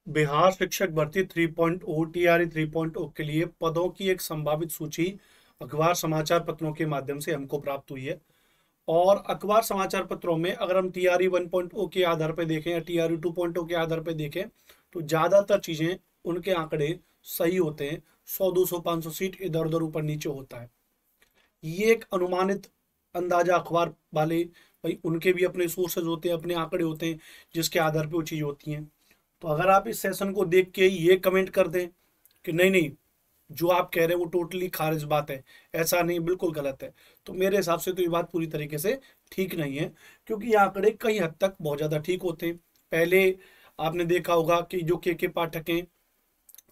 बिहार शिक्षक भर्ती 3.0 टीआरई 3.0 के लिए पदों की एक संभावित सूची अखबार समाचार पत्रों के माध्यम से हमको प्राप्त हुई है। और अखबार समाचार पत्रों में अगर हम टीआरई 1.0 के आधार पर देखें या टीआरई 2.0 के आधार पर देखें तो ज़्यादातर चीज़ें उनके आंकड़े सही होते हैं। 100 200 500 सीट इधर उधर ऊपर नीचे होता है। ये एक अनुमानित अंदाजा अखबार वाले, भाई उनके भी अपने सोर्सेज होते हैं, अपने आंकड़े होते हैं जिसके आधार पर वो चीज़ होती हैं। तो अगर आप इस सेशन को देख के ये कमेंट कर दें कि नहीं नहीं जो आप कह रहे हैं वो टोटली खारिज बात है, ऐसा नहीं, बिल्कुल गलत है, तो मेरे हिसाब से तो ये बात पूरी तरीके से ठीक नहीं है। क्योंकि ये आंकड़े कई हद तक बहुत ज़्यादा ठीक होते हैं। पहले आपने देखा होगा कि जो के पाठक हैं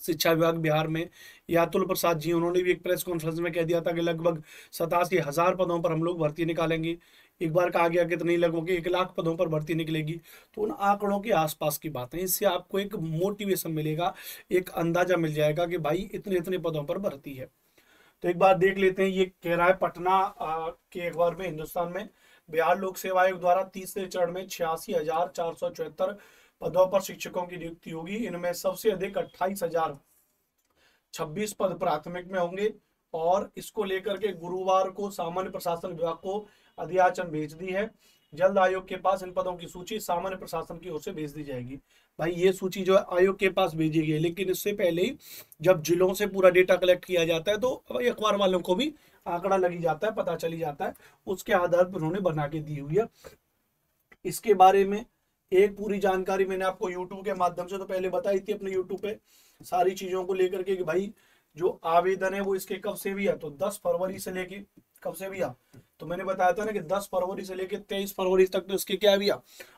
शिक्षा विभाग बिहार में, ये अतुल प्रसाद जी, उन्होंने भी एक प्रेस कॉन्फ्रेंस में कह दिया था कि लगभग 87,000 पदों पर हम लोग भर्ती निकालेंगे। एक बार कहा गया कि नहीं, लगभग 1 लाख पदों पर भर्ती निकलेगी। तो उन आंकड़ों के आसपास की बात है। इससे आपको एक मोटिवेशन मिलेगा, एक अंदाजा मिल जाएगा कि भाई इतने इतने पदों पर भर्ती है। तो एक बार देख लेते हैं। ये कह रहा है पटना के अखबार में, हिंदुस्तान में, बिहार लोक सेवा आयोग द्वारा तीसरे चरण में 86,474 पदों पर शिक्षकों की नियुक्ति होगी। इनमें सबसे अधिक 28,026 पद प्राथमिक में होंगे। और इसको लेकर के गुरुवार को सामान्य प्रशासन विभाग को अधियाचन भेज दी है। जल्द आयोग के पास इन पदों की सूची सामान्य प्रशासन की ओर से भेज दी जाएगी। भाई ये सूची जो है आयोग के पास भेजी गई है, लेकिन इससे पहले ही जब जिलों से पूरा डेटा कलेक्ट किया जाता है तो भाई अखबार वालों को भी आंकड़ा लगी जाता है, पता चली जाता है, उसके आधार पर उन्होंने बना के दी हुई है। इसके बारे में एक पूरी जानकारी मैंने आपको यूट्यूब के माध्यम से तो पहले बताई थी, अपने यूट्यूब पे सारी चीजों को लेकर के कि भाई जो आवेदन है वो इसके कब से भी है, तो 10 फरवरी से लेके कब से भी आ, तो मैंने बताया था ना कि 10 फरवरी से लेके 23 फरवरी तक तो इसके क्या भी आ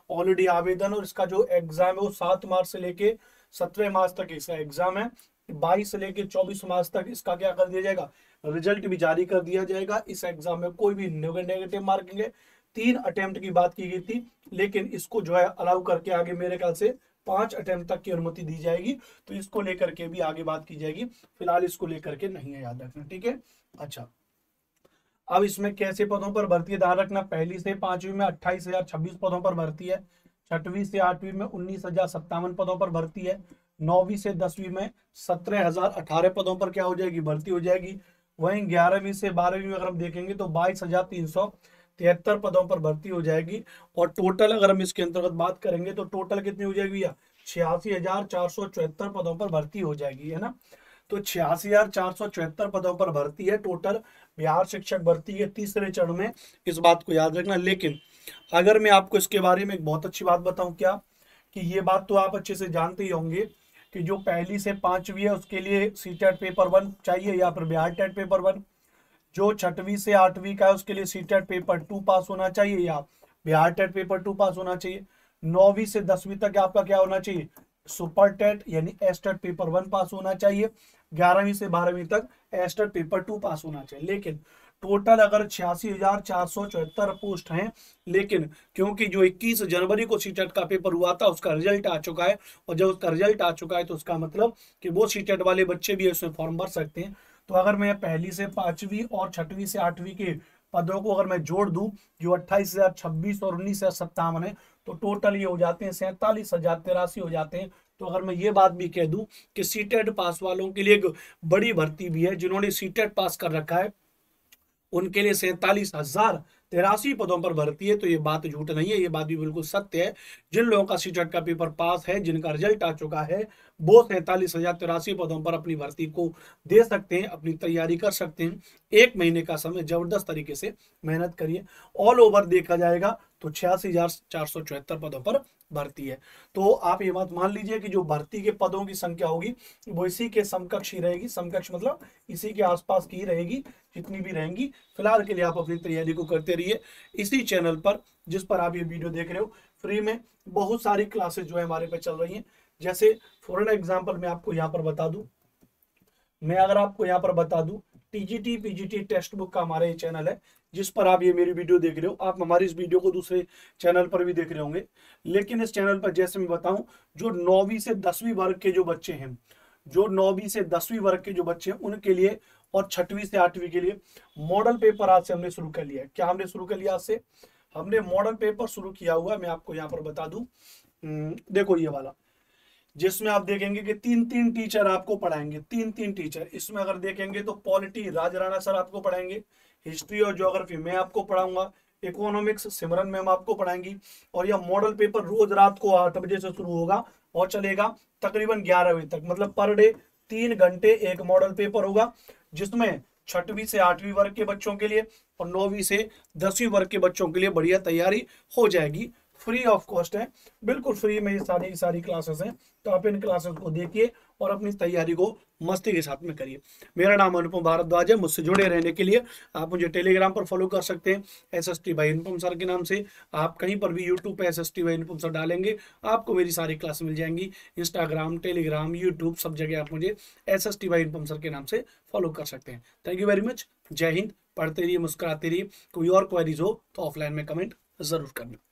ऑलरेडी आवेदन। और इसका जो एग्जाम है वो 7 मार्च से लेके 17 मार्च तक इसका एग्जाम है। 22 से लेके 24 मार्च तक इसका क्या कर दिया जाएगा, रिजल्ट भी जारी कर दिया जाएगा। इस एग्जाम में कोई भी नेगेटिव मार्किंग है। 3 अटेम्प्ट की बात की गई थी, लेकिन इसको जो है अलाउ करके आगे मेरे ख्याल से 5 अटेम्प्ट तक की अनुमति दी जाएगी। तो इसको लेकर के भी आगे बात की जाएगी, फिलहाल इसको लेकर के नहीं है, याद रखना, ठीक है। अच्छा, अब इसमें कैसे पदों पर भर्ती है ध्यान रखना। पहली से 5वीं में 28,026 पदों पर भर्ती है। 6वीं से 8वीं में 19,057 पदों पर भर्ती है। 9वीं से 10वीं में 17,018 पदों पर क्या हो जाएगी, भर्ती हो जाएगी। वहीं 11वीं से 12वीं में अगर हम देखेंगे तो 22,373 पदों पर भर्ती हो जाएगी। और टोटल अगर हम इसके अंतर्गत बात करेंगे तो टोटल कितनी हो जाएगी भैया, 86,474 पदों पर भर्ती हो जाएगी, है ना। तो 86,474 पदों पर भर्ती है टोटल बिहार शिक्षक भर्ती के तीसरे चरण में, इस बात को याद रखना। लेकिन अगर मैं आपको इसके बारे में एक बहुत अच्छी बात बताऊं, क्या कि ये बात तो आप अच्छे से जानते ही होंगे कि जो पहली से 5वीं है उसके लिए सीटेट पेपर 1 चाहिए या फिर बिहार टेट पेपर 1। जो 6वीं से 8वीं का है उसके लिए सीटेट पेपर 2 पास होना चाहिए या बिहार टेट पेपर 2 पास होना चाहिए। 9वीं से 10वीं तक आपका क्या होना चाहिए, सुपर टेट यानी एस्टेट पेपर 1 पास होना चाहिए। 11वीं से 12वीं तक एस्टेट पेपर 2 पास होना चाहिए। लेकिन टोटल अगर 86,474 पोस्ट हैं, लेकिन क्योंकि जो 21 जनवरी को सीटेट का पेपर हुआ था उसका रिजल्ट आ चुका है, और जब उसका रिजल्ट आ चुका है तो उसका मतलब कि वो सीटेट वाले बच्चे भी उसमें फॉर्म भर सकते हैं। तो अगर मैं पहली से 5वीं और 6वीं से 8वीं के पदों को अगर मैं जोड़ दूं, जो 28,026 और 19,057 है, तो टोटल ये हो जाते हैं 47,083 हो जाते हैं। तो अगर मैं ये बात भी कह दूं कि सीटेट पास वालों के लिए एक बड़ी भर्ती भी है, जिन्होंने सीटेट पास कर रखा है उनके लिए 47,083 पदों पर भर्ती है, तो ये बात झूठ नहीं है, ये बात भी बिल्कुल सत्य है। जिन लोगों का सीटेट का पेपर पास है, जिनका रिजल्ट आ चुका है, वो 47,083 पदों पर अपनी भर्ती को दे सकते हैं, अपनी तैयारी कर सकते हैं। 1 महीने का समय जबरदस्त तरीके से मेहनत करिए। ऑल ओवर देखा जाएगा तो 86,474 पदों पर भर्ती है। तो आप ये बात मान लीजिए कि जो भर्ती के पदों की संख्या होगी वो इसी के समकक्ष ही रहेगी। समकक्ष मतलब इसी के आसपास की ही रहेगी, जितनी भी रहेंगी। फिलहाल के लिए आप अपनी तैयारी को करते रहिए इसी चैनल पर जिस पर आप ये वीडियो देख रहे हो। फ्री में बहुत सारी क्लासेस जो है हमारे पे चल रही हैं। जैसे फॉर एग्जांपल मैं आपको यहाँ पर बता दूं, मैं अगर आपको यहाँ पर बता दूं, टीजीटी पीजीटी टेक्स्ट बुक का हमारा ये चैनल है जिस पर आप ये मेरी वीडियो देख रहे हो। आप हमारी इस वीडियो को दूसरे चैनल पर भी देख रहे होंगे, लेकिन इस चैनल पर जैसे मैं बताऊं, जो 9वीं से 10वीं वर्ग के जो बच्चे हैं, जो 9वीं से 10वीं वर्ग के जो बच्चे हैं उनके लिए, और 6वीं से 8वीं के लिए मॉडल पेपर आज से हमने शुरू कर लिया है। क्या हमने शुरू कर लिया, आज से हमने मॉडल पेपर शुरू किया हुआ है। मैं आपको यहाँ पर बता दूं, देखो ये वाला, जिसमें आप देखेंगे कि 3-3 टीचर आपको पढ़ाएंगे, 3-3 टीचर। इसमें अगर देखेंगे तो पॉलिटी राज राणा सर आपको पढ़ाएंगे, हिस्ट्री और ज्योग्राफी मैं आपको पढ़ाऊंगा, इकोनॉमिक्स सिमरन मैम आपको पढ़ाएंगी। और यह मॉडल पेपर रोज रात को 8 बजे से शुरू होगा और चलेगा तकरीबन 11 बजे तक, मतलब पर डे 3 घंटे एक मॉडल पेपर होगा, जिसमें 6वीं से 8वीं वर्ग के बच्चों के लिए और 9वीं से 10वीं वर्ग के बच्चों के लिए बढ़िया तैयारी हो जाएगी। फ्री ऑफ कॉस्ट है, बिल्कुल फ्री में ये सारी क्लासेस हैं। तो आप इन क्लासेस को देखिए और अपनी तैयारी को मस्ती के साथ में करिए। मेरा नाम अनुपम भारद्वाज है। मुझसे जुड़े रहने के लिए आप मुझे टेलीग्राम पर फॉलो कर सकते हैं, SST बाई अनुपम सर के नाम से। आप कहीं पर भी यूट्यूब पे SST बाई अनुपम सर डालेंगे आपको मेरी सारी क्लास मिल जाएंगी। इंस्टाग्राम, टेलीग्राम, यूट्यूब सब जगह आप मुझे SST बाई अनुपम सर के नाम से फॉलो कर सकते हैं। Thank you very much. जय हिंद। पढ़ते रहिए, मुस्कुराते रहिए। कोई और क्वेरीज हो तो ऑफलाइन में कमेंट जरूर करना।